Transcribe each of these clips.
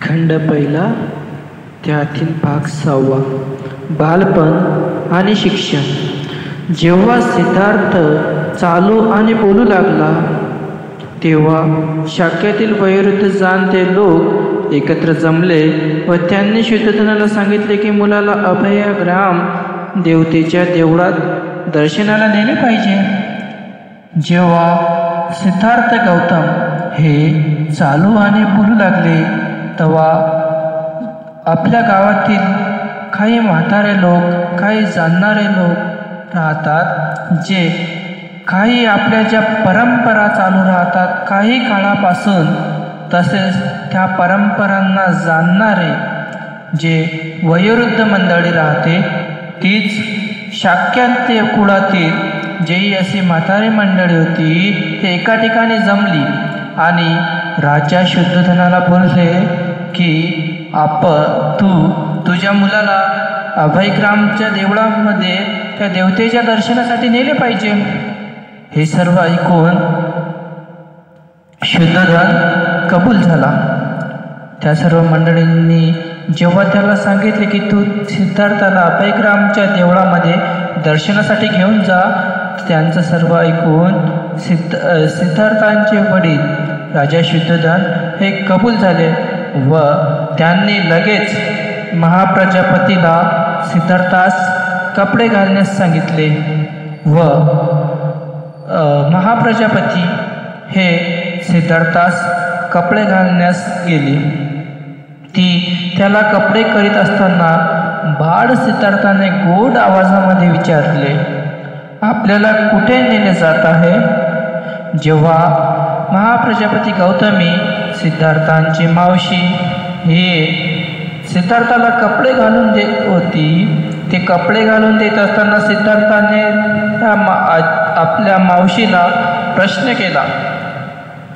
खंड पहिला, त्यातील भाग 6. बालपण आणि शिक्षण. जेव्हा सिद्धार्थ चालू आणि बोलू लागला तेव्हा शाक्यातील वयोवृद्ध जाणते लोक एकत्र जमले व त्यांनी शुद्धोधनाला सांगितले की मुलाला अभयग्राम देवतेच्या देवळात दर्शनाला नेले पाहिजे. जेव्हा सिद्धार्थ गौतम हे चालू आणि बोलू लागले तेव्हा आपल्या गावातील काही म्हातारे लोक, काही जाणणारे लोक राहतात, जे काही आपल्या ज्या परंपरा चालू राहतात काही काळापासून, तसेच त्या परंपरांना जाणणारे जे वयोवृद्ध मंडळी राहते, तीच शाक्यांत्य कुळातील जे अशी म्हातारी मंडळी होती ते एका ठिकाणी जमली आणि राजा शुद्धोधनाला बोलले की तुझ्या मुलाला अभयग्रामच्या देवळामध्ये त्या देवतेच्या दर्शनासाठी नेले पाहिजे. हे सर्व ऐकून शुद्धोधन कबूल झाला. त्या सर्व मंडळींनी जेव्हा त्याला सांगितले की तू सिद्धार्थाला अभयग्रामच्या देवळामध्ये दर्शनासाठी घेऊन जा, त्यांचं सर्व ऐकून सिद्धार्थांचे वडील राजा शुद्धोधन हे कबूल झाले व त्यांनी लगेच महाप्रजापतीला सिद्धार्थास कपडे घालण्यास सांगितले व महाप्रजापती हे सिद्धार्थास कपडे घालण्यास गेले. त्याला कपडे करीत असताना बाळ सिद्धार्थाने गोड आवाजामध्ये विचारले, आपल्याला कुठे नेले जात आहे? जेव्हा महाप्रजापती गौतमी सिद्धार्थांची मावशी हे सिद्धार्थाला कपडे घालून देत होती, ते कपडे घालून देत असताना सिद्धार्थाने आपल्या मावशीला प्रश्न केला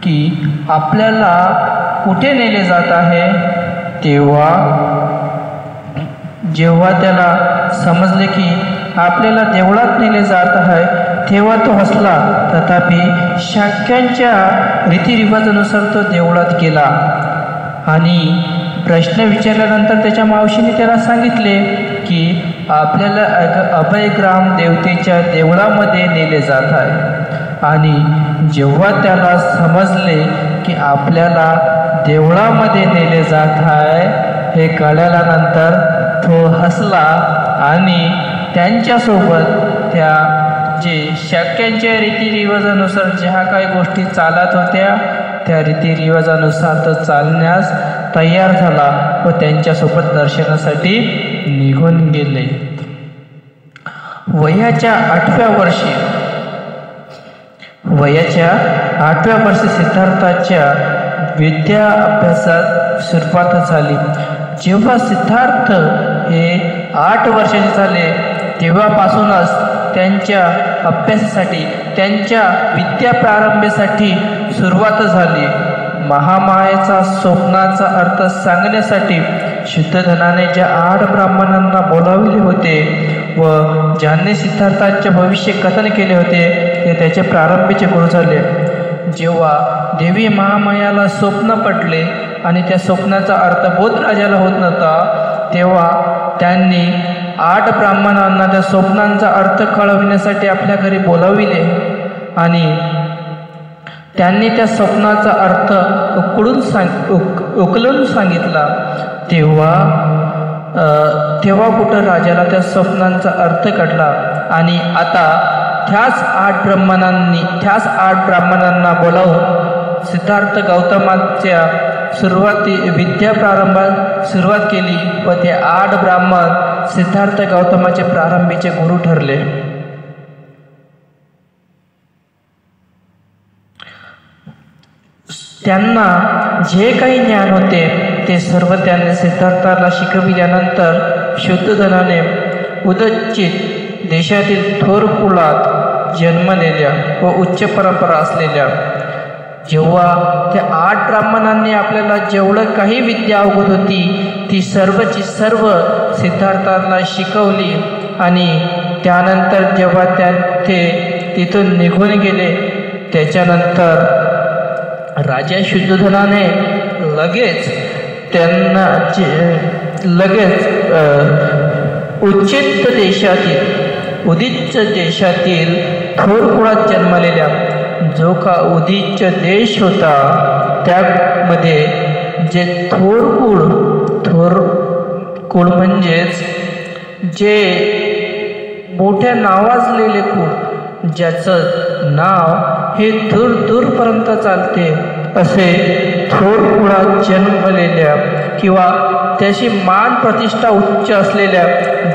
की आपल्याला कुठे नेले जात आहे? जेव्हा त्याला समजले की आपल्याला देवळात नेले जात आहे तेव्हा तो हसला. तथापि शाक्यांच्या रीतिरिवाजानुसार तो देवळात गेला आणि प्रश्न विचारल्यानंतर त्याच्या मावशीने त्याला सांगितले की आपल्याला अभयग्राम देवतेच्या देवळामध्ये नेले जात आहे. आणि जेव्हा त्याला समजले की आपल्याला देवळामध्ये नेले जात आहे हे कळल्यानंतर तो हसला आणि त्यांच्यासोबत त्या जे शाक्यांच्या रीतिरिवाजानुसार ज्या काही गोष्टी चालत होत्या त्या रीतिरिवाजानुसार तो चालण्यास तयार झाला व त्यांच्यासोबत दर्शनासाठी निघून गेले. वयाच्या 8व्या वर्षी सिद्धार्थाच्या विद्या अभ्यासात सुरुवात झाली. जेव्हा सिद्धार्थ हे 8 वर्षाचे झाले तेव्हापासूनच त्यांच्या अभ्यासासाठी, त्यांच्या विद्या प्रारंभासाठी सुरुवात झाली. महामायेचा स्वप्नाचा अर्थ सांगण्यासाठी शुद्धोधनाने ज्या 8 ब्राह्मणांना बोलावले होते व ज्यांनी सिद्धार्थांचे भविष्य कथन केले होते ते त्याचे प्रारंभीचे गुरु झाले. जेव्हा देवी महामायाला स्वप्न पडले आणि त्या स्वप्नाचा अर्थ बोध राजाला होत नव्हता तेव्हा त्यांनी 8 ब्राह्मणांना त्या स्वप्नांचा अर्थ कळविण्यासाठी आपल्या घरी बोलाविले आणि त्यांनी त्या स्वप्नाचा अर्थ उकलून सांगितला. तेव्हा कुठं राजाला त्या स्वप्नांचा अर्थ कळला आणि आता त्याच 8 ब्राह्मणांना बोलावून सिद्धार्थ गौतमाच्या विद्या प्रारंभात सुरुवात केली व ते 8 ब्राह्मण सिद्धार्थ गौतमाचे प्रारंभीचे गुरु ठरले. त्यांना जे काही ज्ञान होते ते सर्व त्यांनी सिद्धार्थाला शिकविल्यानंतर शुद्धोधनाने उदचित देशातील थोर कुळात जन्मलेल्या व उच्च परंपरा असलेल्या जेव्हा त्या 8 ब्राह्मणांनी आपल्याला जेवढं काही विद्या अवगत होती ती सर्वची सर्व सिद्धार्थाला शिकवली आणि त्यानंतर जेव्हा ते तिथून निघून गेले त्याच्यानंतर राजा शुद्धोधनाने लगेच त्यांना लगेच उदीच देशातील थोर कुळात जन्मलेल्या जो का उदीच देश होता त्यामध्ये जे थोर कुळ म्हणजेच जे मोठ्या नावाजलेले कुळ ज्याचं नाव हे दूर दूरपर्यंत चालते असे थोर कुळात जन्मलेल्या किंवा त्याची मान प्रतिष्ठा उच्च असलेल्या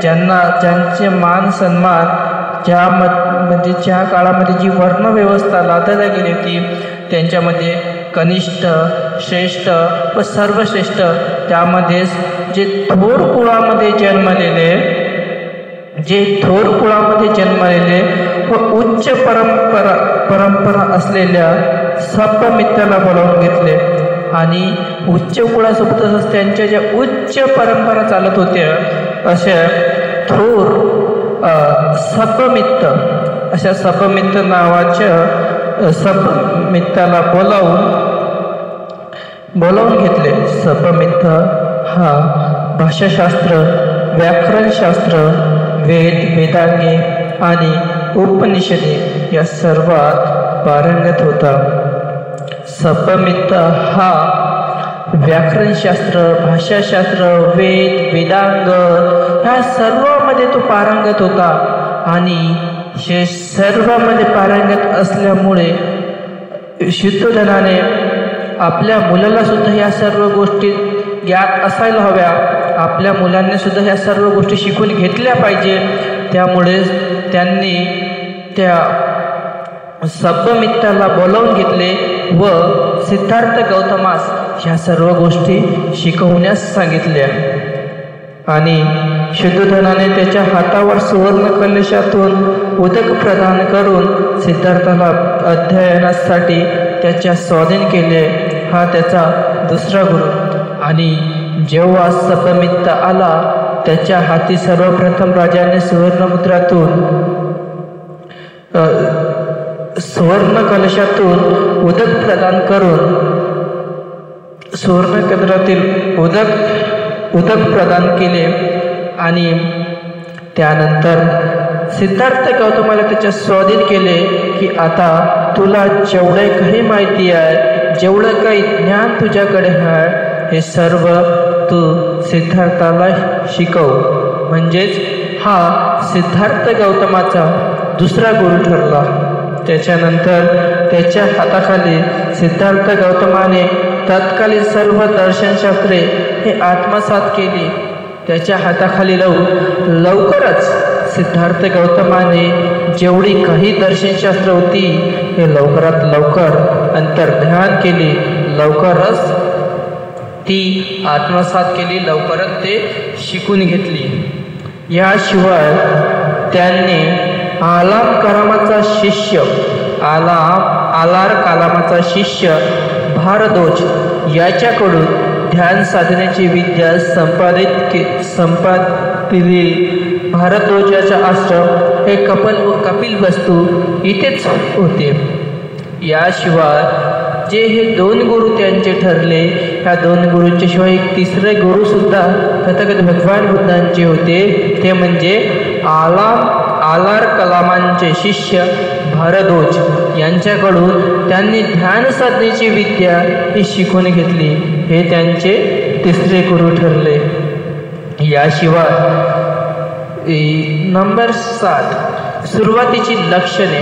ज्यांचे मान सन्मान ज्या काळामध्ये जी वर्णव्यवस्था लादल्या गेली होती त्यांच्यामध्ये कनिष्ठ, श्रेष्ठ व सर्वश्रेष्ठ त्यामध्येच जे थोर कुळामध्ये जन्मलेले व उच्च परंपरा असलेल्या सप्तमित्राला बोलावून घेतले आणि उच्च कुळासोबतच त्यांच्या ज्या उच्च परंपरा चालत होत्या अशा थोर अशा सप्तमित्र नावाच्या सप्तमित्राला बोलावून घेतले. सप्तमित्र हा भाषाशास्त्र, व्याकरणशास्त्र, वेदांगे आणि उपनिषदे या सर्वात पारंगत होता. सप्तमित्र हा व्याकरणशास्त्र, भाषाशास्त्र, वेदांग ह्या सर्वांमध्ये तो पारंगत होता आणि हे सर्वांमध्ये पारंगत असल्यामुळे शुद्धोधनाने आपल्या मुलाला सुद्धा या सर्व गोष्टी ज्ञात असायला हव्या, आपल्या मुलांनी सुद्धा ह्या सर्व गोष्टी शिकून घेतल्या पाहिजे. त्यामुळे त्यांनी त्या सप्तमित्राला बोलावून घेतले व सिद्धार्थ गौतमास ह्या सर्व गोष्टी शिकवण्यास सांगितल्या आणि शुद्धोधनाने त्याच्या हातावर सुवर्ण कलशातून उदक प्रदान करून सिद्धार्थाला अध्ययनासाठी त्याच्या स्वाधीन केले. हा त्याचा दुसरा गुरु. आणि जेव्हा सप्तमित्र आला त्याच्या हाती सर्वप्रथम राजाने सुवर्ण कलशातून उदक प्रदान करून सुवर्ण केंद्रातील उदक प्रदान केले आणि त्यानंतर सिद्धार्थ गौतमाला त्याच्या स्वाधीन केले की आता तुला जेवढे काही माहिती आहे, जेवढं काही ज्ञान तुझ्याकडे आहे हे सर्व तू सिद्धार्थाला शिकव. म्हणजेच हा सिद्धार्थ गौतमाचा दुसरा गुरु ठरला. त्याच्यानंतर त्याच्या हाताखाली सिद्धार्थ गौतमाने तत्कालीन सर्व दर्शनशास्त्रे हे आत्मसात केली. त्याच्या हाताखाली लवकरच सिद्धार्थ गौतमाने जेवढी काही दर्शनशास्त्र होती हे लवकरात लवकर अंतर्ध्यान केली, लवकरच ती आत्मसात केली, लवकरच ते शिकून घेतली. याशिवाय त्यांनी आलार कलामाचा शिष्य भारद्वाज याच्याकडून ध्यान साधनेची विद्या संपादिली. भारद्वाजाचा आश्रम हे कपिलवस्तू इथेच होते. याशिवाय जे हे दोन गुरु त्यांचे ठरले, ह्या दोन गुरूंच्या शिवाय एक तिसरे गुरु सुद्धा तथागत भगवान बुद्धांचे होते. ते म्हणजे आलार कलामांचे शिष्य भारद्वाज यांच्याकडून त्यांनी ध्यान साधनेची विद्या ही शिकून घेतली. हे त्यांचे तिसरे गुरु ठरले. याशिवाय नंबर 7 सुरुवातीची लक्षणे.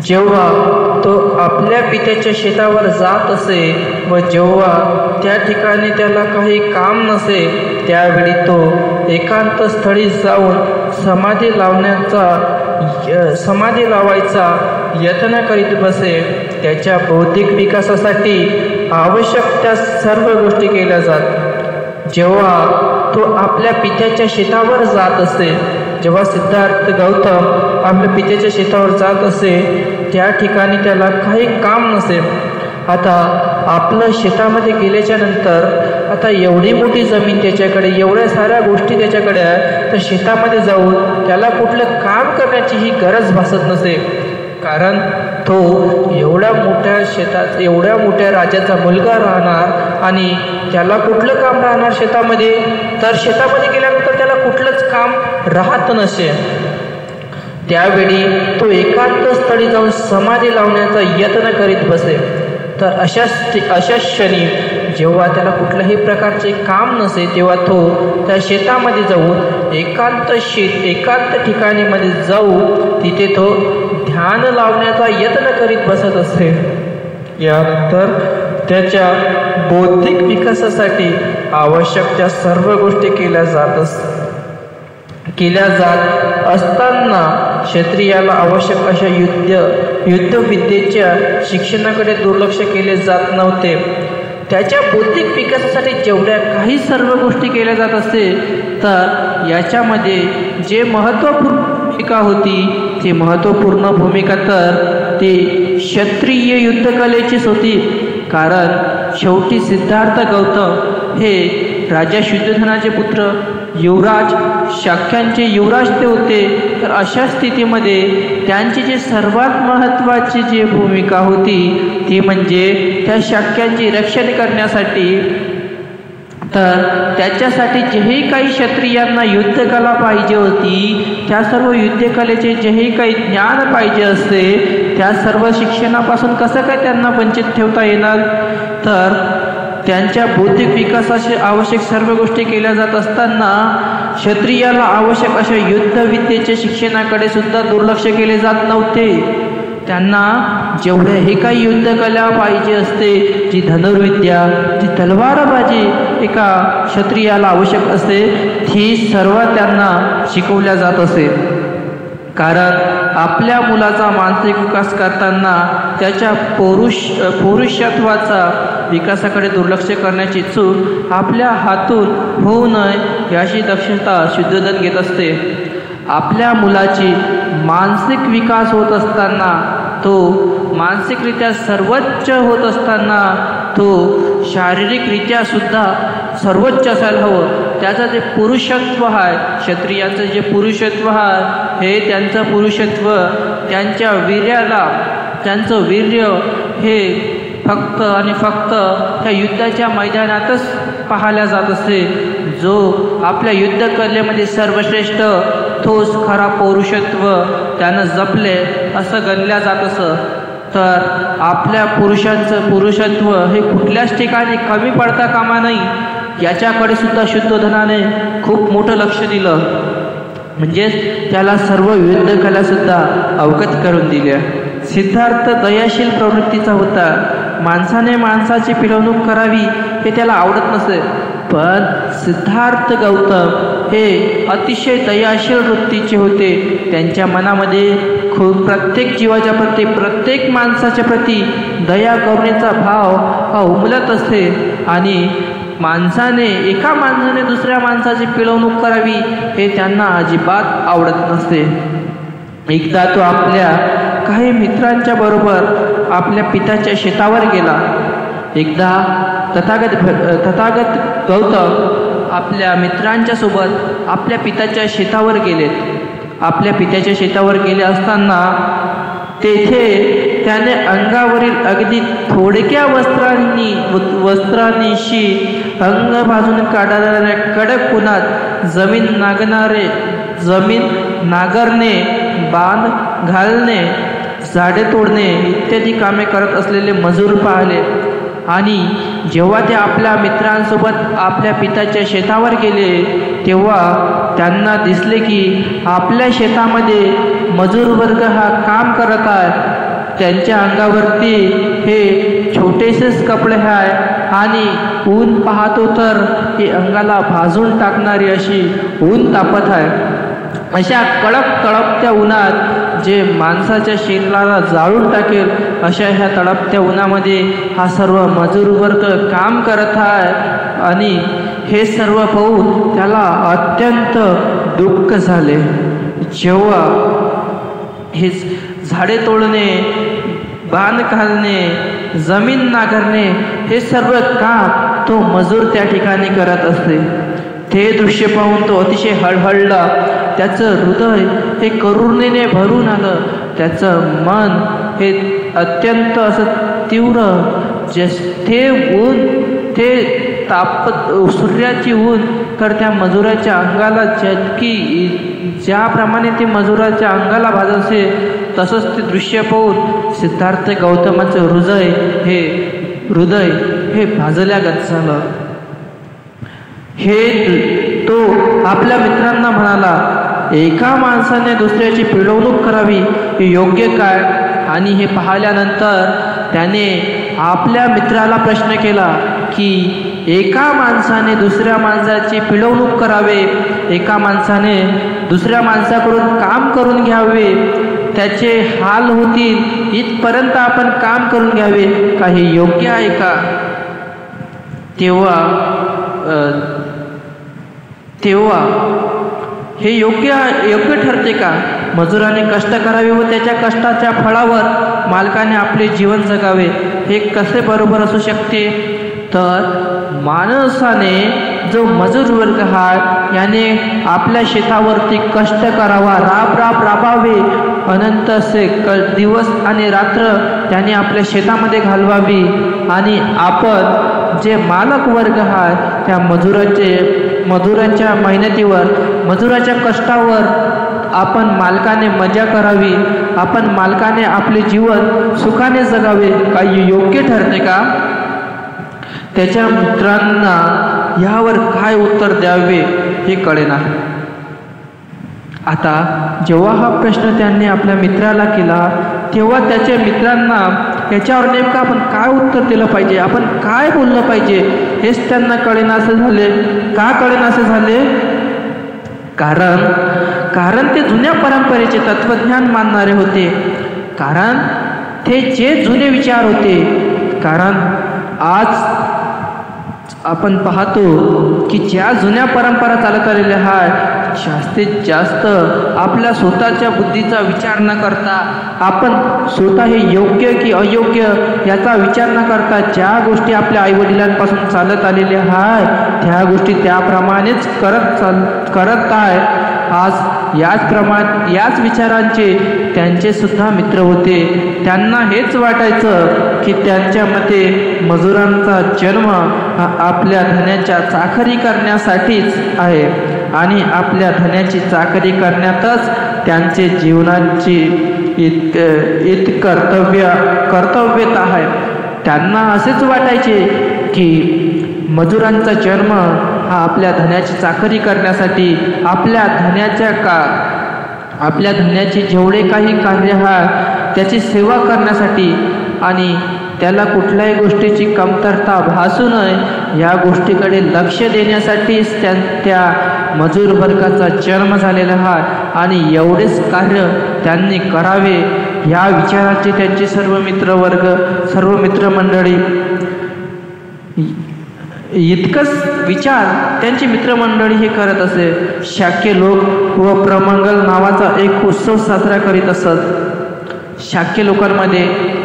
जेव्हा तो आपल्या पित्याच्या शेतावर जात असे व जेव्हा त्या ठिकाणी त्याला काही काम नसे त्यावेळी तो एकांत स्थळी जाऊन समाधी लावायचा यत्न करीत बसे. त्याच्या बौद्धिक विकासासाठी आवश्यक त्या सर्व गोष्टी केल्या जात. जेव्हा तो आपल्या पित्याच्या शेतावर जात असे, जेव्हा सिद्धार्थ गौतम आपल्या पित्याच्या शेतावर जात असे त्या ठिकाणी त्याला काही काम नसे. आता आपलं शेतामध्ये गेल्याच्या नंतर आता एवढी मोठी जमीन त्याच्याकडे, एवढ्या साऱ्या गोष्टी त्याच्याकडे आहे, तर शेतामध्ये जाऊन त्याला कुठलं काम करण्याची ही गरज भासत नसे. कारण तो एवढ्या मोठ्या राजाचा मुलगा राहणार आणि त्याला कुठलं काम राहणार शेतामध्ये? तर शेतामध्ये गेल्यानंतर त्याला कुठलंच काम राहत नसे. त्यावेळी तो एकांत स्थळी जाऊन समाधी लावण्याचा यत्न करीत बसे. तर अशा क्षणी जेव्हा त्याला कुठल्याही प्रकारचे काम नसे तेव्हा तो त्या शेतामध्ये जाऊन एकांत ठिकाणीमध्ये जाऊन तिथे तो ध्यान लावण्याचा यत्न करीत बसत असे. यानंतर त्याच्या बौद्धिक विकासासाठी आवश्यक त्या सर्व गोष्टी केल्या जात असताना क्षत्रियाला आवश्यक अशा युद्धविद्येच्या शिक्षणाकडे दुर्लक्ष केले जात नव्हते. त्याच्या बौद्धिक विकासासाठी जेवढ्या काही सर्व गोष्टी केल्या जात असते तर याच्यामध्ये जे महत्त्वपूर्ण भूमिका होती ती महत्त्वपूर्ण भूमिका तर ती क्षत्रिय युद्धकलेचीच होती. कारण शेवटी सिद्धार्थ गौतम हे राजा शुद्धोधनाचे पुत्र, युवराज शाक्यांचे युवराज ते होते. तर अशा स्थितीमध्ये त्यांची जी सर्वात महत्त्वाची जी भूमिका होती ती म्हणजे त्या शाक्यांची रक्षण करण्यासाठी. तर त्याच्यासाठी जेही काही क्षत्रियांना युद्धकला पाहिजे होती त्या सर्व युद्धकलेचे जेही काही ज्ञान पाहिजे असते त्या सर्व शिक्षणापासून कसं काय त्यांना वंचित ठेवता येणार? तर त्यांच्या बौद्धिक विकासाशी आवश्यक सर्व गोष्टी केल्या जात असताना क्षत्रियाला आवश्यक अशा युद्धविद्येच्या शिक्षणाकडे सुद्धा दुर्लक्ष केले जात नव्हते. त्यांना जेवढे हे काही युद्धकला पाहिजे असते, जी धनुर्विद्या, जी तलवारबाजी एका क्षत्रियाला आवश्यक असते ती सर्व त्यांना शिकवल्या जात असे. कारण आपल्या मुलाचा मानसिक विकास करताना त्याच्या पौरुषत्वाचा विकासाकडे दुर्लक्ष करण्याची चूक आपल्या हातून होऊ नये याची दक्षता शुद्धोधन घेत असते. आपल्या मुलाची मानसिक विकास होत असताना, तो मानसिकरित्या सर्वोच्च होत असताना तो शारीरिकरित्या सुद्धा सर्वोच्च असायला हवं. त्याचं जे पुरुषत्व आहे, क्षत्रियांचं जे पुरुषत्व आहे हे त्यांचं पुरुषत्व त्यांच्या वीर्याला, त्यांचं वीर्य हे फक्त आणि फक्त त्या युद्धाच्या मैदानातच पाहायला जात असते. जो आपल्या युद्धकलेमध्ये सर्वश्रेष्ठ तोच खरा पौरुषत्व त्यानं जपले असं गणल्या जात असं. तर आपल्या पुरुषांचं पुरुषत्व हे कुठल्याच ठिकाणी कमी पडता कामा नाही याच्याकडे सुद्धा शुद्धोधनाने खूप मोठं लक्ष दिलं. म्हणजेच त्याला सर्व युद्धकलासुद्धा अवगत करून दिल्या. सिद्धार्थ दयाशील प्रवृत्तीचा होता. माणसाने माणसाची पिळवणूक करावी हे त्याला आवडत नसे. पण सिद्धार्थ गौतम हे अतिशय दयाशील वृत्तीचे होते. त्यांच्या मनामध्ये प्रत्येक जीवाच्या प्रती, प्रत्येक माणसाच्या प्रती दया करुणेचा भाव हा उमलत असते. आणि एका माणसाने दुसऱ्या माणसाची पिळवणूक करावी हे त्यांना अजिबात आवडत नसते. एकदा तो आपल्या काही मित्रांच्या बरोबर आपल्या पित्याच्या शेतावर गेला. एकदा तथागत गौतम आपल्या मित्रांच्या सोबत आपल्या पित्याच्या शेतावर गेलेत. आपल्या पित्याच्या शेतावर गेले असताना तेथे त्याने अंगावरील अगदी थोडक्या वस्त्रांनीशी अंग भाजून काढणाऱ्या कडक उन्हात जमीन नांगरणे, बांध घालणे, झाडे तोडणे इत्यादी कामे करत असलेले मजूर पाहिले. आणि जेव्हा ते आपल्या मित्रांसोबत आपल्या पित्याच्या शेतावर गेले तेव्हा त्यांना दिसले की आपल्या शेतामध्ये मजूर वर्ग हा काम करत आहे. त्यांच्या अंगावरती हे छोटेसेच कपडे आहे आणि ऊन पाहतो तर हे अंगाला भाजून टाकणारी अशी ऊन तापत आहे. अशा कडक तळपत्या उन्हात जे माणसाच्या शरीराला जाळून टाकेल अशा ह्या तळपत्या उन्हामध्ये हा सर्व मजूर वर्ग काम करत आहे. आणि हे सर्व पाहून त्याला अत्यंत दुःख झाले. जेव्हा हे झाडे तोडणे, बांध घालणे, जमीन नांगरणे हे सर्व काम तो मजूर त्या ठिकाणी करत असते. ते दृश्य पाहून तो अतिशय हळहळला. त्याचं हृदय हे करुणेने भरून आलं. त्याचं मन हे अत्यंत असं तीव्र ते ऊन, ते सूर्याची ऊन तर त्या मजुराच्या अंगाला ज्याप्रमाणे ते मजुराच्या अंगाला भाजत असे, तसंच ते दृश्य पाहून सिद्धार्थ गौतमाचं हृदय हे भाजल्यागत झालं. तो आपल्या मित्रांना म्हणाला, एका माणसाने दुसऱ्याची पिळवणूक करावी हे योग्य काय? आणि हे पाहिल्यानंतर त्याने आपल्या मित्राला प्रश्न केला की एका माणसाने दुसऱ्या माणसाची पिळवणूक करावे, एका माणसाने दुसऱ्या माणसाकडून काम करून घ्यावे, त्याचे हाल होतील इथपर्यंत आपण काम करून घ्यावे, काही योग्य आहे का? तेव्हा हे योग्य ठरते का? मजुराने कष्ट करावे व त्याच्या कष्टाच्या फळावर मालकाने आपले जीवन जगावे, हे कसे बरोबर असू शकते? तर माणसाने, जो मजूर वर्ग आहे, याने आपल्या शेतावरती कष्ट करावा, राबावे, अनंत असे दिवस आणि रात्र त्याने आपल्या शेतामध्ये घालवावी. आणि आपण जे मालक वर्ग आहे, त्या मजुराच्या मेहनतीवर, मजुराच्या कष्टावर आपण मालकाने मजा करावी, आपण मालकाने आपले जीवन सुखाने जगावे, काही योग्य ठरते का? त्याच्या मित्रांना यावर काय उत्तर द्यावे हे कळेना. आता जेव्हा हा प्रश्न त्यांनी आपल्या मित्राला केला, तेव्हा त्याच्या मित्रांना याच्यावर नेमकं आपण काय उत्तर दिलं पाहिजे, आपण काय बोललं पाहिजे, हेच त्यांना कळेनासे झाले. का कळेनासे झाले? कारण ते जुन्या परंपरेचे तत्वज्ञान मानणारे होते, कारण ते जे जुने विचार होते. कारण आज आपण पाहतो की ज्या जुन्या परंपरा चालत आलेल्या आहेत, जास्तीत जास्त आपल्या स्वतःच्या बुद्धीचा विचार न करता, आपण स्वतः हे योग्य की अयोग्य याचा विचार न करता, ज्या गोष्टी आपल्या आईवडिलांपासून चालत आलेल्या आहेत त्या गोष्टी त्याप्रमाणेच करत आहे. आज याच विचारांचे त्यांचे सुद्धा मित्र होते. त्यांना हेच वाटायचं की त्यांच्या मते मजुरांचा जन्म हा आपल्या धन्याच्या चाकरी करण्यासाठीच आहे आणि आपल्या धन्याची चाकरी करण्यातच त्यांचे जीवनाची कर्तव्यता आहे. त्यांना असेच वाटायचे की मजुरांचा जन्म हा आपल्या धन्याची चाकरी करण्यासाठी, आपल्या धन्याचे जेवढे काही कार्य आहे त्याची सेवा करण्यासाठी आणि त्याला कुठल्याही गोष्टीची कमतरता भासू नये या गोष्टीकडे लक्ष देण्यासाठीच त्या मजूर वर्गाचा जन्म झालेला आहे. आणि एवढेच कार्य त्यांनी करावे या विचाराचे त्यांचे सर्व मित्रमंडळी, इतकंच विचार त्यांची मित्रमंडळी हे करत असे. शाक्य लोक व प्रमंगल नावाचा एक उत्सव साजरा करीत असत. शाक्य लोकांमध्ये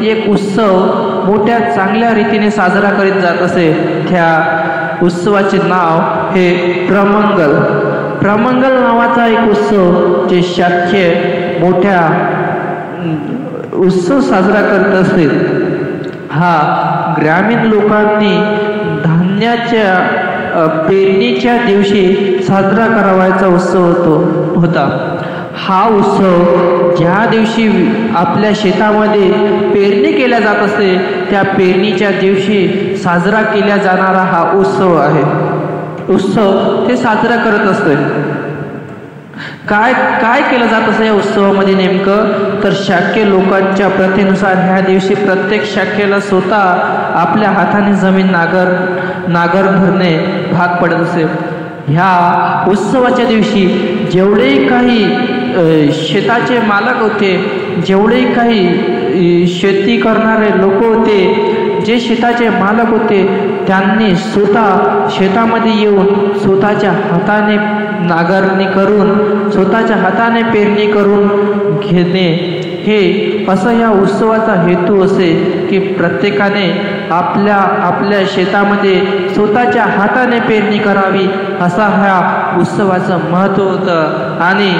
एक उत्सव मोठ्या चांगल्या रीतीने साजरा करीत जात असे. त्या उत्सवाचे नाव हे प्रमंगल नावाचा एक उत्सव जे शाक्य मोठ्या उत्सव साजरा करत असे. हा ग्रामीण लोकांनी धान्याच्या पेरणीच्या दिवशी साजरा करावायचा उत्सव होता. हा उत्सव ज्या दिवशी आपल्या शेतामध्ये पेरणी केल्या जात असते त्या पेरणीच्या दिवशी साजरा केला जाणारा हा उत्सव आहे. उत्सव ते साजरा करत असते. काय केलं जात असं या उत्सवामध्ये नेमकं? तर शाक्य लोकांच्या प्रथेनुसार ह्या दिवशी प्रत्येक शाक्याला स्वतः आपल्या हाताने जमीन नांगरणे भाग पडत असे. ह्या उत्सवाच्या दिवशी जेवढेही काही शेताचे मालक होते, जेवढेही काही शेती करणारे लोक होते, जे शेताचे मालक होते, त्यांनी स्वतः शेतामध्ये येऊन स्वतःच्या हाताने नांगरणी करून, स्वतःच्या हाताने पेरणी करून घेणे, हे असं या उत्सवाचा हेतू असे की प्रत्येकाने आपल्या शेतामध्ये स्वतःच्या हाताने पेरणी करावी, असा ह्या उत्सवाचं महत्त्व होतं. आणि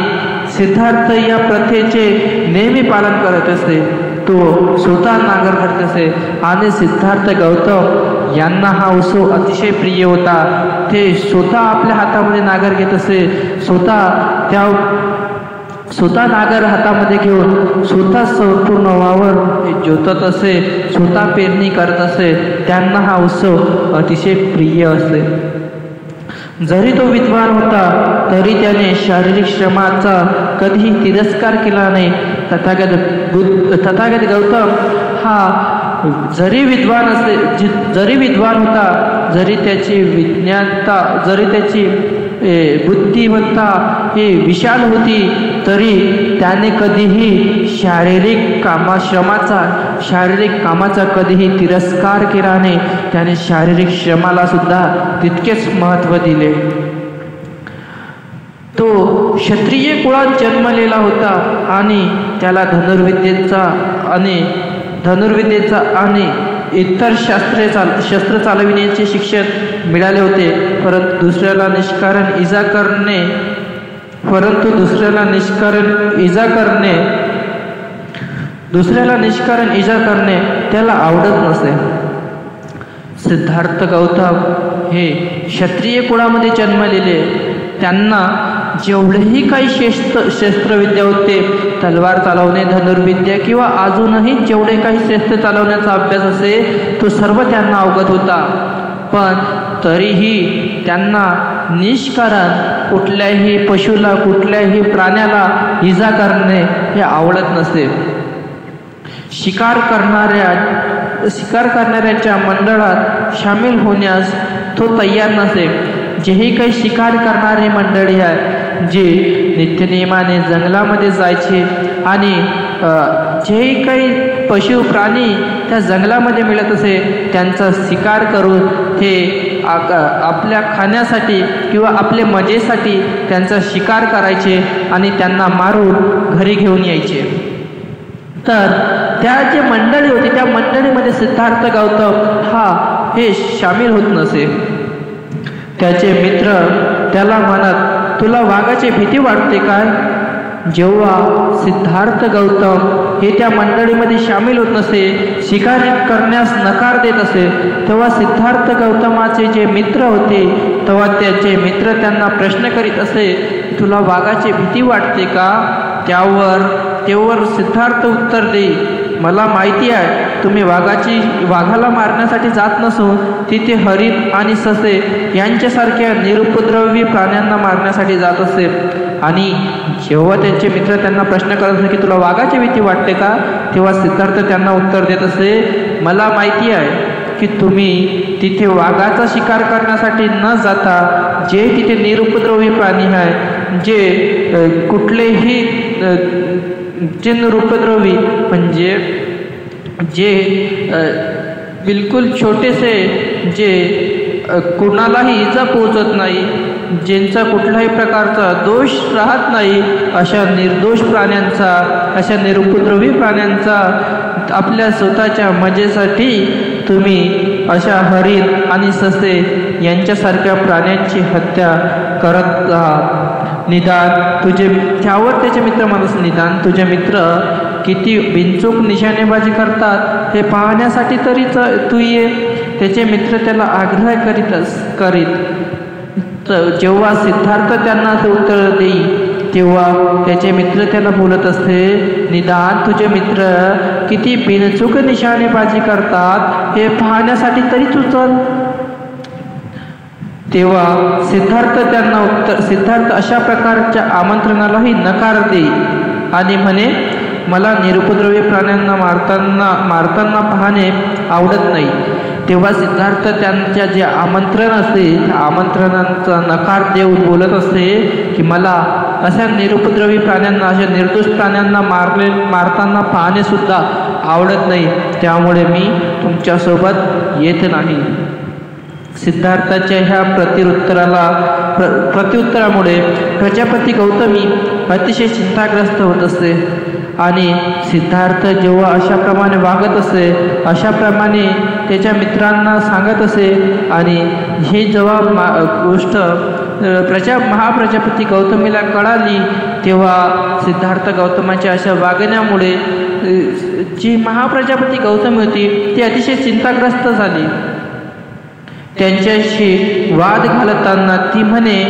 सिद्धार्थ या प्रथेचे नेहमी पालन करत असते. तो स्वतः नांगर करत असे आणि सिद्धार्थ गौतम यांना हा उत्सव अतिशय प्रिय होता. ते स्वतः आपल्या हातामध्ये नांगर घेत असे, स्वतः नांगर हातामध्ये घेऊन स्वतः संपूर्ण वावर जोतत असे, स्वतः पेरणी करत असे. त्यांना हा उत्सव अतिशय प्रिय असे. जरी तो विद्वान होता तरी त्याने शारीरिक श्रमाचा कधीही तिरस्कार केला नाही. तथागत गौतम हा जरी विद्वान होता, जरी त्याची विज्ञानता, जरी त्याची बुद्धिमत्ता ही विशाल होती, तरी त्याने कधीही शारीरिक कामाचा कधीही तिरस्कार केला नाही. त्याने शारीरिक श्रमाला सुद्धा तितकेच महत्त्व दिले. तो क्षत्रिय कुळात जन्मलेला होता आणि त्याला धनुर्विद्येचा आणि इतर शस्त्र चालविण्याचे शिक्षण मिळाले होते. परंतु दुसऱ्याला निष्कारण इजा करणे त्याला आवडत नसे. सिद्धार्थ गौतम हे क्षत्रिय कुळामध्ये जन्मलेले. त्यांना जेवढेही काही शस्त्रविद्या होते, तलवार चालवणे, धनुर्विद्या किंवा अजूनही जेवढे काही शस्त्र चालवण्याचा अभ्यास असे, तो सर्व त्यांना अवगत होता. पण तरीही त्यांना निष्कारण कुठल्याही पशुला, कुठल्याही प्राण्याला इजा करणे हे आवडत नसे. शिकार करणाऱ्याच्या मंडळात सामील होण्यास तो तयार नसे. जेही काही शिकार करणारी मंडळी आहे, जे नित्यनियमाने जंगलामध्ये जायचे आणि जेही काही पशु प्राणी त्या जंगलामध्ये मिळत असे, त्यांचा शिकार करून ते आपल्या खाण्यासाठी किंवा आपल्या मजेसाठी त्यांचा शिकार करायचे आणि त्यांना मारून घरी घेऊन यायचे. तर त्या जे मंडळी होती, त्या मंडळीमध्ये सिद्धार्थ गौतम हे सामील होत नसे. त्याचे मित्र त्याला म्हणत, तुला वाघाची भीती वाटते काय? जेव्हा सिद्धार्थ गौतम हे त्या मंडळीमध्ये सामील होत नसे, शिकार करण्यास नकार देत असे, तेव्हा सिद्धार्थ गौतमाचे जे मित्र होते, तेव्हा त्याचे मित्र त्यांना प्रश्न करीत असे, तुला वाघाची भीती वाटते का? त्यावर सिद्धार्थ उत्तर देई, मला माहिती आहे तुम्ही वाघाला मारण्यासाठी जात नसून तिथे हरिण आणि ससे यांच्यासारख्या निरुपद्रवी प्राण्यांना मारण्यासाठी जात असे. आणि जेव्हा त्यांचे मित्र त्यांना प्रश्न करत असे की तुला वाघाची भीती वाटते का, तेव्हा सिद्धार्थ त्यांना उत्तर देत असे, मला माहिती आहे की तुम्ही तिथे वाघाचा शिकार करण्यासाठी न जाता जे तिथे निरुपद्रवी प्राणी आहे, जे कुठलेही जे निरुपद्रवी म्हणजे जे बिलकुल छोटेसे, जे कुणालाही इजा पोहोचत नाही, ज्यांचा कुठल्याही प्रकारचा दोष राहत नाही, अशा निर्दोष प्राण्यांचा, अशा निरुपद्रवी प्राण्यांचा आपल्या स्वतःच्या मजेसाठी तुम्ही अशा हरिण आणि ससे यांच्यासारख्या प्राण्यांची हत्या करत आहात. निदान त्यावर त्याचे मित्र म्हणत, निदान तुझे मित्र किती बिनचूक निशाणेबाजी करतात हे पाहण्यासाठी तरी तू ये. त्याचे मित्र त्याला आग्रह करीत जेव्हा सिद्धार्थ त्यांना उत्तर देई, तेव्हा त्याचे मित्र त्याला बोलत असते, निदान तुझे मित्र किती बिनचूक निशाणेबाजी करतात हे पाहण्यासाठी तरी तू चल. तेव्हा सिद्धार्थ अशा प्रकारच्या आमंत्रणालाही नकार देई आणि म्हणे, मला निरुपद्रवी प्राण्यांना मारताना पाहणे आवडत नाही. तेव्हा सिद्धार्थ त्यांच्या जे आमंत्रण असते त्या आमंत्रणांचा नकार देऊन बोलत असते की मला अशा निरुपद्रवी प्राण्यांना, अशा निर्दोष प्राण्यांना मारताना पाहणे सुद्धा आवडत नाही, त्यामुळे मी तुमच्यासोबत येत नाही. सिद्धार्थाच्या ह्या प्रत्युत्तरामुळे प्रजापती गौतमी अतिशय चिंताग्रस्त होत असते आणि सिद्धार्थ जेव्हा अशाप्रमाणे वागत असे, अशाप्रमाणे त्याच्या मित्रांना सांगत असे आणि हे जेव्हा गोष्ट महाप्रजापती गौतमीला कळाली, तेव्हा सिद्धार्थ गौतमाच्या अशा वागण्यामुळे जी महाप्रजापती गौतमी होती ती अतिशय चिंताग्रस्त झाली. त्यांच्याशी वाद घालताना ती म्हणे,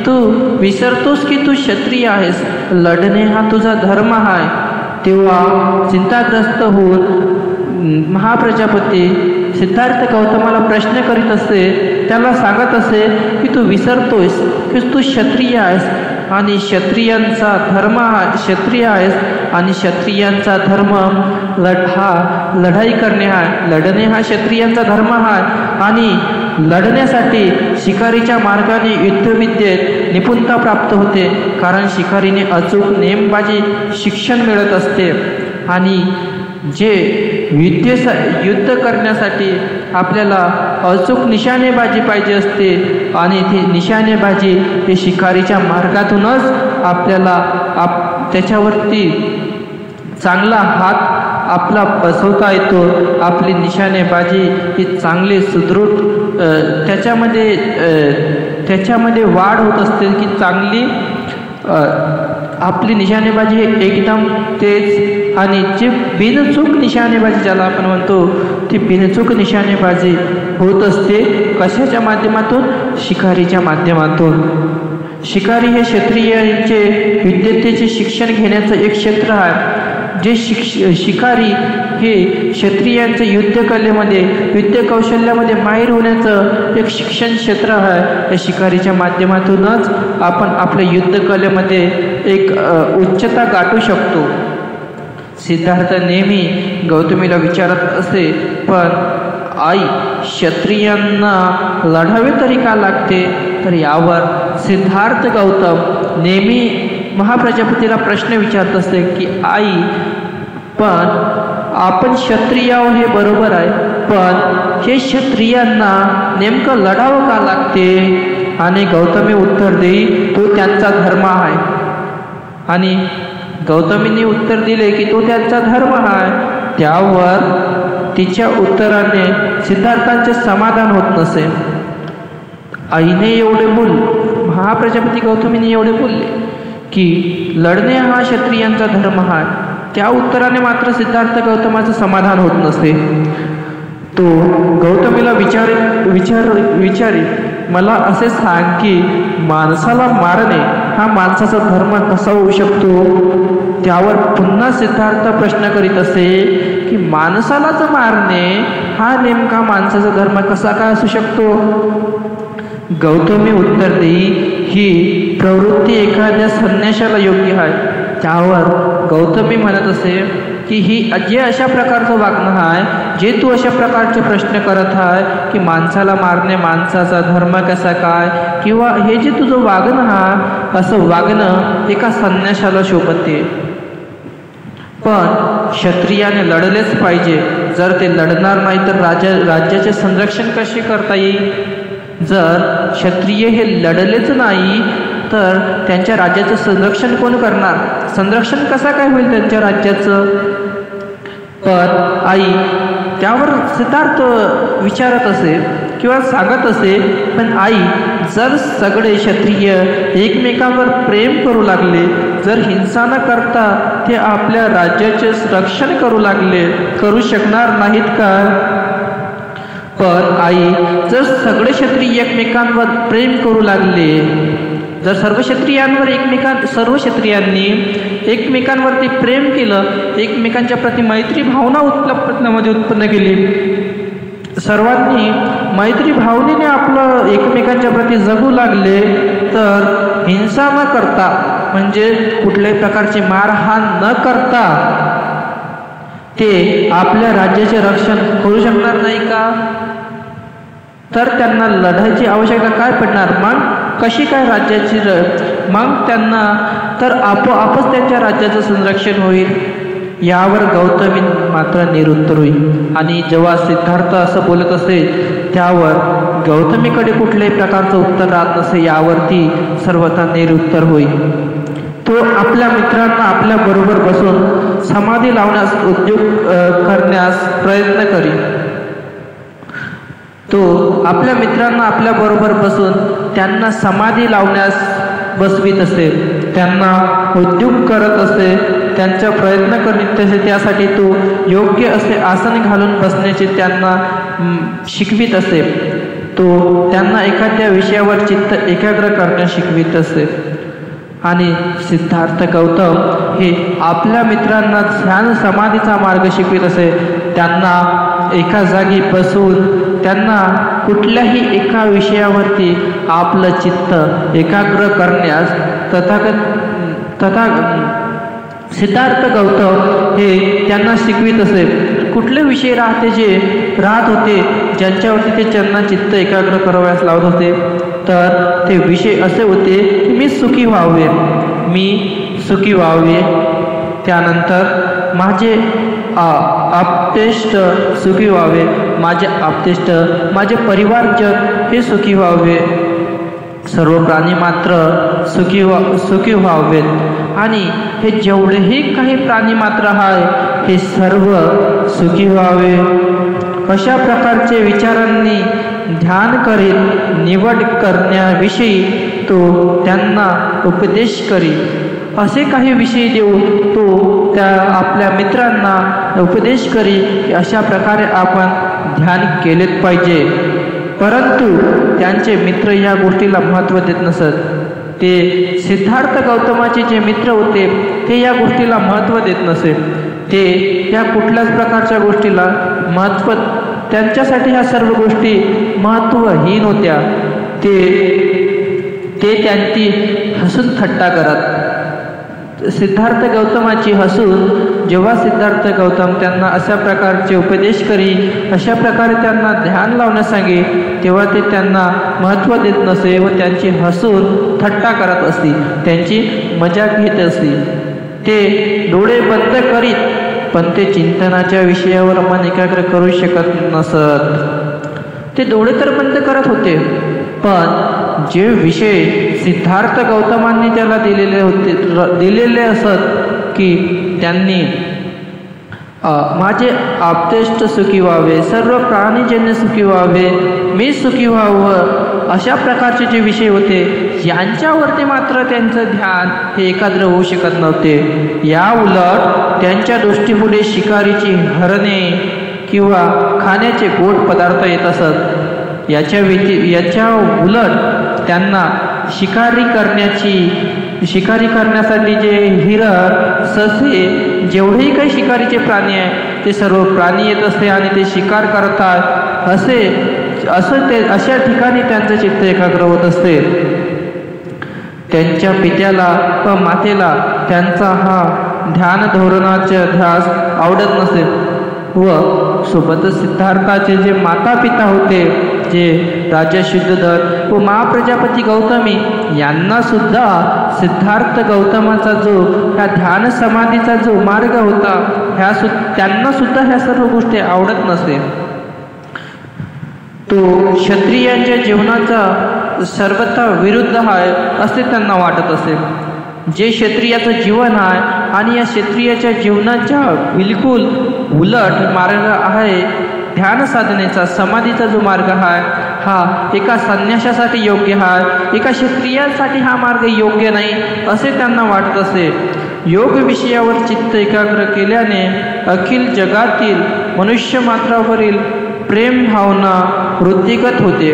तू विसरतोस की तू क्षत्रिय आहेस, लढणे हा तुझा धर्म आहे. तेव्हा चिंताग्रस्त होऊन महाप्रजापती सिद्धार्थ गौतमाला प्रश्न करीत असे, त्याला सांगत असे की तू विसरतोयस की तू क्षत्रिय आहेस आणि क्षत्रियांचा धर्म क्षत्रिय आहेस आणि क्षत्रियांचा धर्म लढाई करणे आहे. लढणे हा क्षत्रियांचा धर्म आहे आणि लढण्यासाठी शिकारीच्या मार्गाने युद्धविद्येत निपुणता प्राप्त होते, कारण शिकारीने अचूक नेमबाजी शिक्षण मिळत असते आणि जे युद्ध करण्यासाठी आपल्याला अचूक निशाणेबाजी पाहिजे असते आणि ती निशाणेबाजी हे शिकारीच्या मार्गातूनच आपल्याला त्याच्यावरती चांगला हात आपला बसवता येतो. आपली निशाणेबाजी ही चांगली सुदृढ त्याच्यामध्ये वाढ होत असते की चांगली आपली निशाणेबाजी एकदम तेज आणि जी बिनचूक निशाणेबाजी ज्याला आपण म्हणतो ती बिनचूक निशाणेबाजी होत असते. कशाच्या माध्यमातून? शिकारीच्या माध्यमातून. शिकारी हे क्षत्रियांचे विद्येचे शिक्षण घेण्याचं एक क्षेत्र आहे. जे शिकारी हे क्षत्रियांच्या युद्धकलेमध्ये युद्ध कौशल्यामध्ये माहीर होण्याचं एक शिक्षण क्षेत्र आहे. या शिकारीच्या माध्यमातूनच आपण आपल्या युद्धकलेमध्ये एक उच्चता गाठू शकतो. सिद्धार्थ नेहमी गौतमीला विचारत असे, पण आई, क्षत्रियांना लढावे तरी का लागते? तर यावर सिद्धार्थ गौतम नेहमी महाप्रजापतीला प्रश्न विचारत असते की आई, पण आपण क्षत्रिय आहोत हे बरोबर आहे, पण हे क्षत्रियांना नेमकं लढावं का लागते? आणि गौतमी उत्तर देई, तो त्यांचा धर्म आहे. आणि गौतमीने उत्तर दिले की तो त्यांचा धर्म आहे. त्यावर तिच्या उत्तराने सिद्धार्थांचे समाधान होत नसे. आईने एवढे महाप्रजापती गौतमीने एवढे बोलले की लढणे हा क्षत्रियांचा धर्म आहे. त्या उत्तराने मात्र सिद्धार्थ गौतमाचं समाधान होत नसे. तो गौतमीला विचारे मला असे सांग की माणसाला मारणे हा माणसाचा धर्म कसा होऊ शकतो? त्यावर पुन्हा सिद्धार्थ प्रश्न करीत असे की माणसालाच मारणे हा नेमका माणसाचा धर्म कसा काय असू शकतो? गौतमी उत्तर देई, ही प्रवृत्ती एखाद्या संन्याशाला योग्य आहे. त्यावर गौतमी म्हणत असे की ही जे अशा प्रकारचं वागणं आहे, जे तू अशा प्रकारचे प्रश्न करत आहे की माणसाला मारणे माणसाचा धर्म कसा काय, किंवा हे जे तुझं वागणं आहे असं वागणं एका संन्याशाला शोभते. पण क्षत्रियाने लढलेच पाहिजे. जर ते लढणार नाही तर राज्याचे संरक्षण कसे करता येईल? जर क्षत्रिय हे लढलेच नाही तर त्यांच्या राज्याचं संरक्षण कोण करणार? संरक्षण कसा काय होईल त्यांच्या राज्याचं? पण आई, त्यावर सिद्धार्थ विचारत असे किंवा सांगत असे, पण आई, जर सगळे क्षत्रिय एकमेकांवर प्रेम करू लागले, जर हिंसा न करता ते आपल्या राज्याचे रक्षण करू शकणार नाहीत का? पण आई, जर सगळे क्षत्रिय एकमेकांवर प्रेम करू लागले, जर सर्व क्षत्रियांनी एकमेकांवरती प्रेम केलं, एकमेकांच्या प्रति मैत्री भावना उत्पन्न केली, सर्वांनी मैत्री भावनेने आपलं एकमेकांच्या प्रति जगू लागले, तर हिंसा न करता म्हणजे कुठल्याही प्रकारची मारहाण न करता ते आपल्या राज्याचे रक्षण करू शकणार नाही का? तर त्यांना लढायची आवश्यकता काय पडणार? मग कशी काय राज्याची मग त्यांना तर आपोआपच त्यांच्या राज्याचं संरक्षण होईल. यावर गौतमी मात्र निरुत्तर होईल. आणि जेव्हा सिद्धार्थ असं बोलत असेल त्यावर गौतमीकडे कुठल्याही प्रकारचं उत्तर राहत नसे. यावरती सर्वथा निरुत्तर होईल. तो आपल्या मित्रांना आपल्या बरोबर बसून समाधी लावण्यास उद्योग करण्यास प्रयत्न करी. तो आपल्या मित्रांना आपल्याबरोबर बसून त्यांना समाधी लावण्यास बसवीत असे, त्यांना उद्योग करत असे, त्यांचा प्रयत्न करीत असे, त्यासाठी तो योग्य असे आसन घालून बसण्याचे त्यांना शिकवित असे. तो त्यांना एखाद्या विषयावर चित्त एकाग्र करण्यास शिकवित असे. आणि सिद्धार्थ गौतम हे आपल्या मित्रांना ध्यान समाधीचा मार्ग शिकवित असे. त्यांना एका जागी बसून त्यांना कुठल्याही एका विषयावरती आपलं चित्त एकाग्र करण्यास सिद्धार्थ गौतम हे त्यांना शिकवित असे. कुठले विषय राहत होते ज्यांच्यावरती ते त्यांना चित्त एकाग्र करावयास लावत होते, तर ते विषय असे होते की मी सुखी व्हावे, त्यानंतर माझे आप्तेष्ट सुखी व्हावे, माझे परिवारजन हे सुखी व्हावे, सर्व प्राणी मात्र सुखी व्हावेत आणि हे जेवढेही काही प्राणी मात्र आहे हे सर्व सुखी व्हावे. अशा प्रकारचे विचारांनी ध्यान करीत निवड करण्याविषयी तो त्यांना उपदेश करी. असे काही विषय देऊन तो त्या आपल्या मित्रांना उपदेश करी की अशा प्रकारे आपण ध्यान केलेच पाहिजे. परंतु त्यांचे मित्र या गोष्टीला महत्त्व देत नसत. ते सिद्धार्थ गौतमाचे जे मित्र होते ते या गोष्टीला महत्त्व देत नसे. ते या कुठल्याच प्रकारच्या गोष्टीला महत्त्व, त्यांच्यासाठी ह्या सर्व गोष्टी महत्त्वहीन होत्या. ते त्यांची हसून थट्टा करत. सिद्धार्थ गौतमाची हसून जेव्हा सिद्धार्थ गौतम त्यांना अशा प्रकारचे उपदेश करी, अशा प्रकारे त्यांना ध्यान लावण्यास सांगे, तेव्हा ते त्यांना महत्त्व देत नसे व त्यांची हसून थट्टा करत असती, त्यांची मजाक घेत असती. ते डोळे बंद करीत पण ते चिंतनाच्या विषयावर मन एकाग्र करू शकत नसत. ते डोळे तर बंद करत होते, पण जे विषय सिद्धार्थ गौतमांनी त्याला दिलेले असत की त्यांनी माझे आप्तेष्ट सुखी व्हावे, सर्व प्राणीजन्य सुखी व्हावे, मी सुखी व्हावं, अशा प्रकारचे जे विषय होते यांच्यावरती मात्र त्यांचं ध्यान हे एकाग्र होऊ शकत नव्हते. या उलट त्यांच्या दृष्टीपुढे शिकारीची हरणे किंवा खाण्याचे गोड पदार्थ येत असत. याच्या उलट त्यांना शिकारी करण्यासाठी जे हिरण, ससे, जेवढेही काही शिकारीचे प्राणी आहे ते सर्व प्राणी येत असते आणि ते शिकार करतात. अशा ठिकाणी त्यांचं चित्त एकाग्र होत असते. त्यांच्या पित्याला व मातेला त्यांचा हा ध्यान धोरणाचा ध्यास आवडत नसे व सोबतच सिद्धार्थाचे जे माता पिता होते, जे राजा शुद्धोधन व महाप्रजापती गौतमी यांना सुद्धा सिद्धार्थ गौतमाचा जो ह्या ध्यान समाधीचा जो मार्ग होता त्यांना सुद्धा ह्या सर्व गोष्टी आवडत नसे. तो क्षत्रियांच्या जीवनाचा सर्वथा विरुद्ध आहे असे त्यांना वाटत असे. जे क्षत्रियाचं जीवन आहे आणि या क्षत्रियाच्या जीवनाच्या बिलकुल उलट मार्ग आहे ध्यान साधनेचा, समाधीचा जो मार्ग आहे हा एका संन्यासासाठी योग्य आहे, एका क्षत्रियासाठी हा मार्ग योग्य नाही असे त्यांना वाटत असे. योग विषयावर चित्त एकाग्र केल्याने अखिल जगातील मनुष्य मात्रावरील प्रेम भावना वृद्धिगत होते.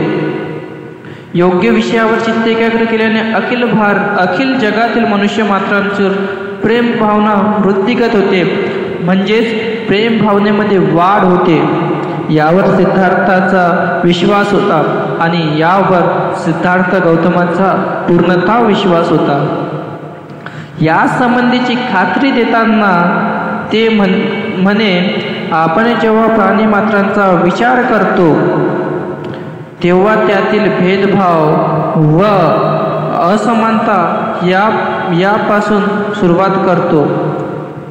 योग्य विषयावर चित्त एकाग्र केल्याने अखिल जगातील मनुष्य मात्रांवर प्रेम भावना वृद्धिगत होते, म्हणजेच प्रेम भावनेमध्ये वाढ होते. यावर सिद्धार्थाचा विश्वास होता आणि यावर सिद्धार्थ गौतमाचा पूर्णतः विश्वास होता. या संबंधीची खात्री देताना ते म्हणे, आपण जेव्हा प्राणी मात्रांचा विचार करतो तेव्हा त्यातील भेदभाव व असमानता यापासून सुरुवात करतो.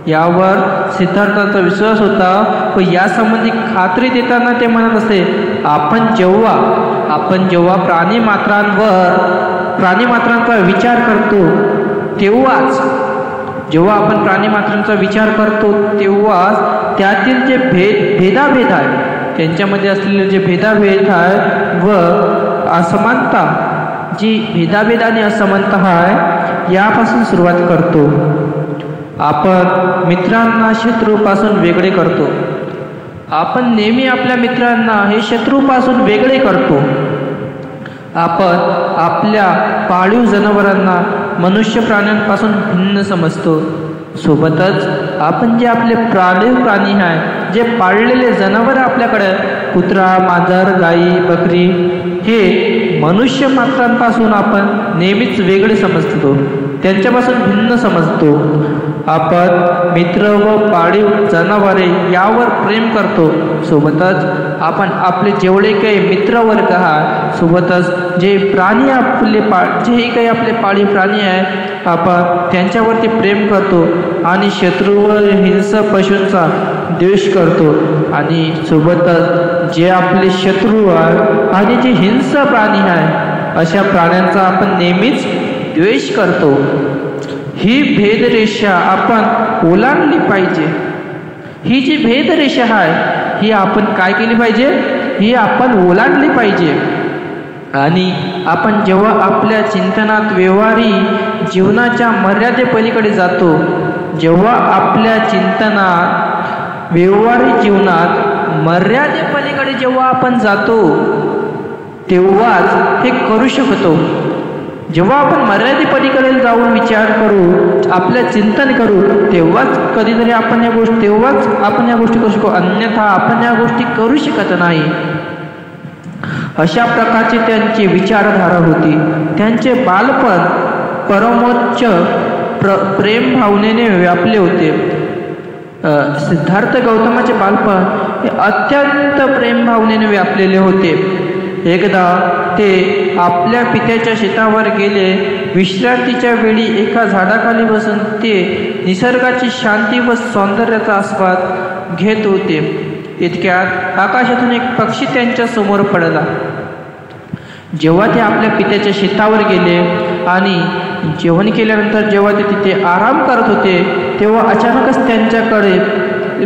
यावर सिद्धार्थाचा विश्वास होता व यासंबंधी खात्री देताना ते म्हणत असे, आपण जेव्हा प्राणी मात्रांचा विचार करतो तेव्हाच तेव्हाच त्यातील जे भेदाभेद आहे त्यांच्यामध्ये असलेले जे भेदाभेद आहे व असमानता, जी भेदाभेद आणि असमानता आहे यापासून सुरुवात करतो. आपण मित्रांना शत्रूपासून वेगळे करतो. आपण नेहमी आपल्या मित्रांना हे शत्रूपासून वेगळे करतो. आपण आपल्या पाळीव जनावरांना मनुष्य प्राण्यांपासून भिन्न समजतो. सोबतच आपण जे आपले पाळीव प्राणी आहे, जे पाळलेले जनावर आपल्याकडे कुत्रा, मांजर, गाई, बकरी, हे मनुष्य मात्रांपासून आपण नेहमीच वेगळे समजतो, त्यांच्यापासून भिन्न समजतो. आपण मित्र व पाळीव जनावरे यावर प्रेम करतो. सोबतच आपण आपले जेवढे काही मित्रवर्ग आहे, सोबतच जे प्राणी आपले जेही काही आपले पाळीव प्राणी आहे, आपण त्यांच्यावरती प्रेम करतो आणि शत्रू व हिंसक पशूंचा द्वेष करतो. आणि सोबतच जे आपले शत्रू आहे आणि जे हिंसक प्राणी आहे, अशा प्राण्यांचा आपण नेहमीच द्वेष करतो. ही भेदरेषा आपण ओलांडली पाहिजे. ही जी भेदरेषा आहे ही आपण काय केली पाहिजे, ही आपण ओलांडली पाहिजे. आणि आपण जेव्हा आपल्या चिंतनात व्यवहारी जीवनाच्या मर्यादेपलीकडे जातो, जेव्हा आपल्या चिंतनात व्यवहारी जीवनात मर्यादेपलीकडे जेव्हा आपण जातो, तेव्हाच हे करू शकतो. जेव्हा आपण मर्यादेपलीकडे जाऊन विचार करू, आपल्या चिंतन करू, तेव्हाच कधीतरी आपण या गोष्टी करू शकतो. अन्यथा आपण या गोष्टी करू शकत नाही. अशा प्रकारची त्यांची विचारधारा होती. त्यांचे बालपण परमोच्च प्रेम भावनेने व्यापले होते. सिद्धार्थ गौतमाचे बालपण हे अत्यंत प्रेम भावनेने व्यापलेले होते. एकदा ते आपल्या पित्याच्या शेतावर गेले. विश्रांतीच्या वेळी एका झाडाखाली बसून ते निसर्गाची शांती व सौंदर्याचा आस्वाद घेत होते. इतक्यात आकाशातून एक पक्षी त्यांच्या समोर पडला. जेव्हा ते आपल्या पित्याच्या शेतावर गेले आणि जेवण केल्यानंतर जेव्हा ते तिथे आराम करत होते, तेव्हा अचानकच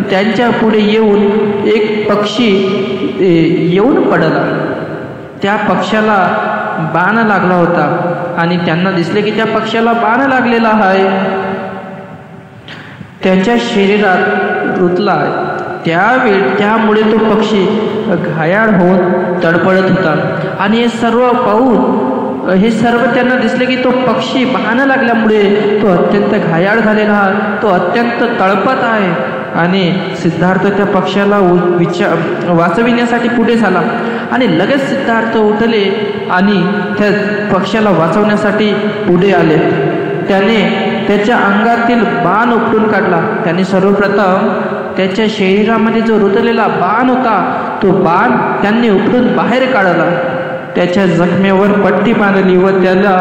त्यांच्या पुढे येऊन एक पक्षी येऊन पडला. त्या पक्ष्याला बाण लागला होता आणि त्यांना दिसले की त्या पक्ष्याला बाण लागलेला आहे, त्यांच्या शरीरात रुतला आहे. त्यामुळे तो पक्षी घायाळ होऊन तडफडत होता. आणि हे सर्व त्यांना दिसले की तो पक्षी बाण लागल्यामुळे तो अत्यंत घायाळ झालेला आहे, तो अत्यंत तळपत आहे. आणि सिद्धार्थ त्या पक्षाला वाचविण्यासाठी पुढे झाला आणि लगेच सिद्धार्थ उठले आणि त्या पक्षाला वाचवण्यासाठी पुढे आले. त्याने त्याच्या अंगातील बाण उपटून काढला. त्याने सर्वप्रथम त्याच्या शरीरामध्ये जो रुतलेला बाण होता, तो बाण त्यांनी उपटून बाहेर काढला. त्याच्या जखमेवर पट्टी बांधली व त्याला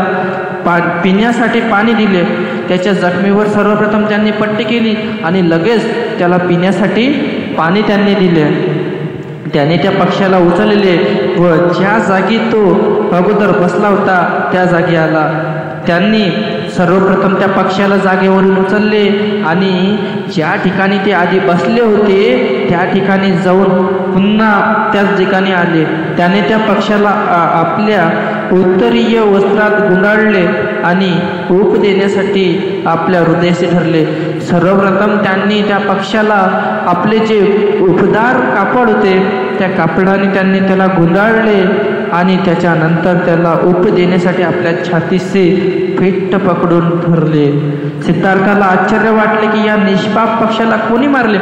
पिण्यासाठी पाणी दिले. त्याच्या जखमेवर सर्वप्रथम त्यांनी पट्टी केली आणि लगेच त्याला पिण्यासाठी पाणी त्यांनी दिले. त्याने त्या पक्ष्याला उचलले व ज्या जागी तो अगोदर बसला होता त्या जागी आला. त्यांनी सर्वप्रथम त्या पक्ष्याला जागेवरून उचलले आणि ज्या ठिकाणी ते आधी बसले होते त्या ठिकाणी जाऊन पुन्हा त्याच ठिकाणी आले. त्याने त्या पक्ष्याला आपल्या उत्तरीय वस्त्रात गुंडाळले आणि ऊब देण्यासाठी आपल्या हृदयाशी धरले. सर्वप्रथम त्यांनी त्या पक्ष्याला आपले जे उबदार कापड होते त्या कापडाने त्यांनी त्याला गुंडाळले आणि त्याच्यानंतर त्याला ऊब देण्यासाठी आपल्या छातीशी फिट्ट पकडून धरले. सिद्धार्थाला आश्चर्य वाटले की या निष्पाप पक्षाला कोणी मारले.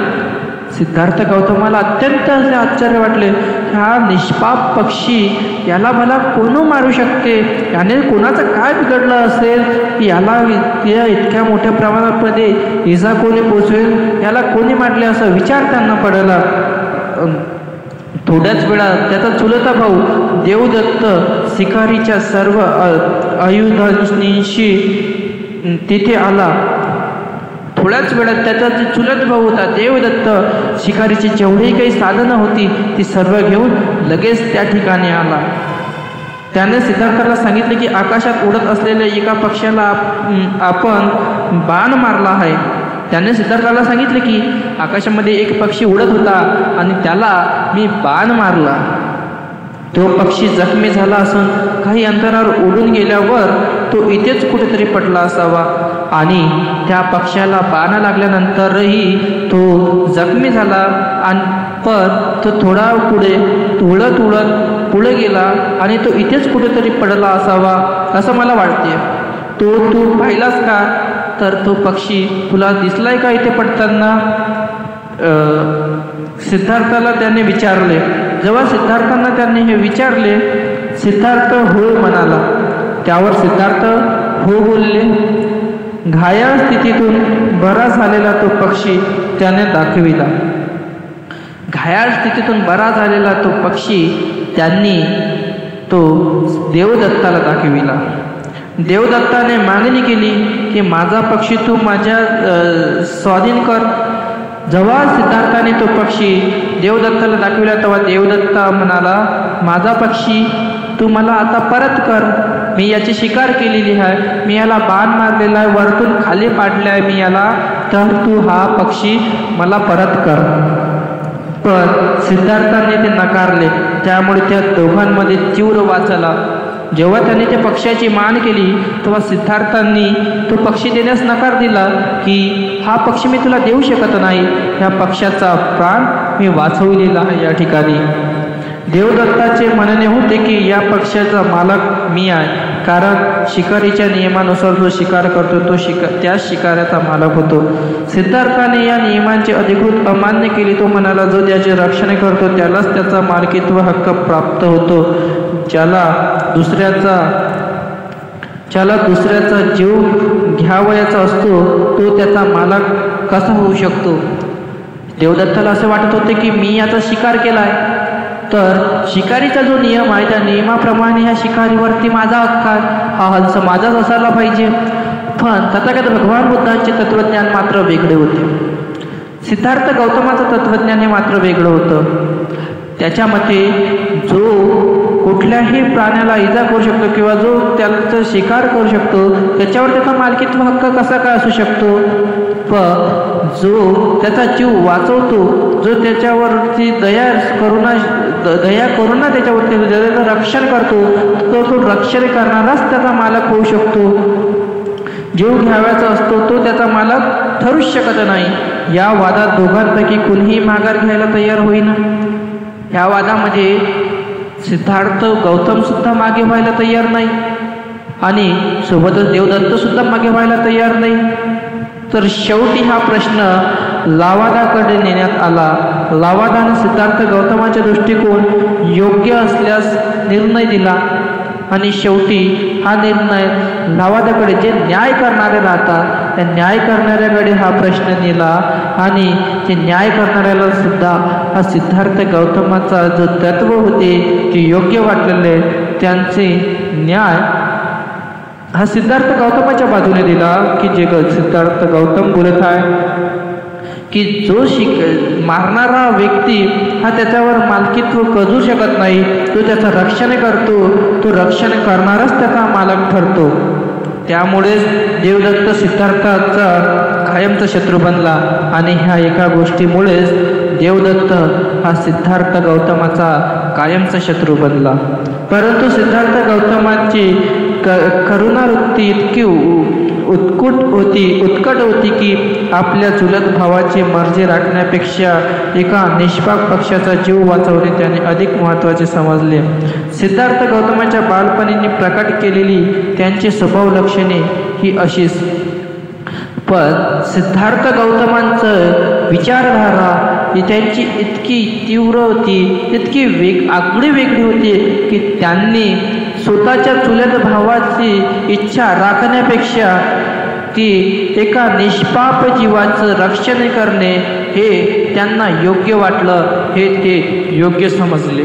सिद्धार्थ गौतमाला अत्यंत असे आश्चर्य वाटले. हा निष्पाप पक्षी याला मला कोण मारू शकते, याने कोणाचं काय बिघडलं असेल की याला इतक्या मोठ्या प्रमाणामध्ये इजा कोणी पोचवेल, याला कोणी मारले असा विचार त्यांना पडला. थोड्याच वेळात त्याचा चुलता भाऊ देवदत्त शिकारीच्या सर्व आयुधांशी तिथे आला. थोड्याच वेळात त्याचा जे चुलत भाऊ होता देवदत्त शिकारीची जेवढी काही साधनं होती ती सर्व घेऊन लगेच त्या ठिकाणी आला. त्याने सिद्धार्थाला सांगितले की आकाशात उडत असलेल्या एका पक्ष्याला आपण बाण मारला आहे. त्याने सिद्धार्थाला सांगितले की आकाशामध्ये एक पक्षी उडत होता आणि त्याला मी बाण मारला. तो पक्षी जखमी झाला असून काही अंतरावर उडून गेल्यावर तो इथेच कुठेतरी पडला असावा आणि त्या पक्ष्याला बाण लागल्यानंतरही तो जखमी झाला आणि पण तो थोडा पुढे उडत पुढे गेला आणि तो इथेच कुठेतरी पडला असावा असं मला वाटते. तू पाहिलास का? तर तो पक्षी तुला दिसलाय का इथे पडताना? सिद्धार्थाला त्याने विचारले. जेव्हा सिद्धार्थांना त्यांनी हे विचारले, सिद्धार्थ हो म्हणाला. त्यावर सिद्धार्थ हो बोलले. घायाळ स्थितीतून बरा झालेला तो पक्षी त्याने दाखविला. घायाळ स्थितीतून बरा झालेला तो पक्षी त्यांनी तो देवदत्ताला दाखविला. देवदत्ताने मागणी केली की माझा पक्षी तू माझ्या स्वाधीन कर. जेव्हा सिद्धार्थाने तो पक्षी देवदत्ताला दाखविला तेव्हा देवदत्ता म्हणाला, माझा पक्षी तू मला आता परत कर. मी याची शिकार केलेली आहे, मी याला बाण मारलेला आहे, वरतून खाली पाडले आहे मी याला, तर तू हा पक्षी मला परत कर. पण सिद्धार्थाने ते नकारले. त्यामुळे त्या दोघांमध्ये तीव्र वाद झाला. जेव्हा त्यांनी त्या पक्ष्याची मान केली तेव्हा सिद्धार्थांनी तो पक्षी देण्यास नकार दिला की हा पक्षी मी तुला देऊ शकत नाही, ह्या पक्ष्याचा प्राण मी वाचविलेला आहे या ठिकाणी. देवदत्ताचे म्हणणे होते की या पक्ष्याचा मालक मी आहे, कारण शिकारीच्या नियमानुसार जो शिकार करतो तो त्या शिकाऱ्याचा मालक होतो. सिद्धार्थाने या नियमांचे अधिकृत अमान्य केली. तो म्हणाला, जो त्याचे रक्षण करतो त्यालाच त्याचा मालकीत्व हक्क प्राप्त होतो. ज्याला दुसऱ्याचा जीव घ्यावयाचा असतो तो त्याचा मालक कसा होऊ शकतो? देवदत्ताला असे वाटत होते की मी याचा शिकार केलाय, तर शिकारीचा जो नियम आहे त्या नियमाप्रमाणे ह्या शिकारीवरती माझा हक्क आहे, हा हंस माझाच असायला पाहिजे. पण तथागत भगवान बुद्धांचे तत्वज्ञान मात्र वेगळे होते. सिद्धार्थ गौतमाचं तत्वज्ञान हे मात्र वेगळं होतं. त्याच्या मते जो कुठल्याही प्राण्याला इजा करू शकतो किंवा जो त्याचा शिकार करू शकतो त्याच्यावर त्याचा मालकीत्व हक्क कसा काय असू शकतो? पण जो त्याचा जीव वाचवतो, जो त्याच्यावरती दया करुणा त्याच्यावरती ज्याचं रक्षण करतो तो रक्षण करणाराच त्याचा मालक होऊ शकतो. जीव घ्यावायचा असतो तो त्याचा मालक ठरूच शकत नाही. या वादात दोघांपैकी कुणीही माघार घ्यायला तयार होईना. या वादामध्ये सिद्धार्थ गौतम सुद्धा मागे व्हायला तयार नाही आणि सोबतच देवदत्त सुद्धा मागे व्हायला तयार नाही. तर शेवटी हा प्रश्न लावादाकडे नेण्यात आला. लावादाने सिद्धार्थ गौतमाचे दृष्टिकोन योग्य असल्यास निर्णय दिला आणि शेवटी हा निर्णय लावादाकडे, जे न्याय करणारे राहतात त्या न्याय करणाऱ्याकडे हा प्रश्न नेला आणि ते न्याय करणाऱ्याला सुद्धा हा सिद्धार्थ गौतमाचा जो तत्व होते ते योग्य वाटलेले त्यांचे न्याय हा सिद्धार्थ गौतमाच्या बाजूने दिला. की जे सिद्धार्थ गौतम बोलत आहे की जो मारणारा व्यक्ती हा त्याच्यावर मालकीत्व करू शकत नाही, तो त्याचं रक्षण करतो, तो रक्षण करणारच त्याचा मालक ठरतो. त्यामुळे देवदत्त सिद्धार्थाचा कायमचा शत्रू बनला आणि ह्या एका गोष्टीमुळेच देवदत्त हा सिद्धार्थ गौतमाचा कायमचा शत्रू बनला. परंतु सिद्धार्थ गौतमाची करुणावृत्ती इतकी उत्कट होती की आपल्या चुलत भावाची मर्जी राखण्यापेक्षा एका निष्पाप पक्षाचा जीव वाचवणे त्याने अधिक महत्त्वाचे समजले. सिद्धार्थ गौतमाच्या बालपणीने प्रकट केलेली त्यांची स्वभाव लक्षणे ही अशीच. पण सिद्धार्थ गौतमांचं विचारधारा ही त्यांची इतकी तीव्र होती, इतकी आगळी वेगळी होती की त्यांनी स्वतःच्या चुलत भावाची इच्छा राखण्यापेक्षा ती एका निष्पाप जीवाचं रक्षण करणे हे त्यांना योग्य वाटलं, हे ते योग्य समजले.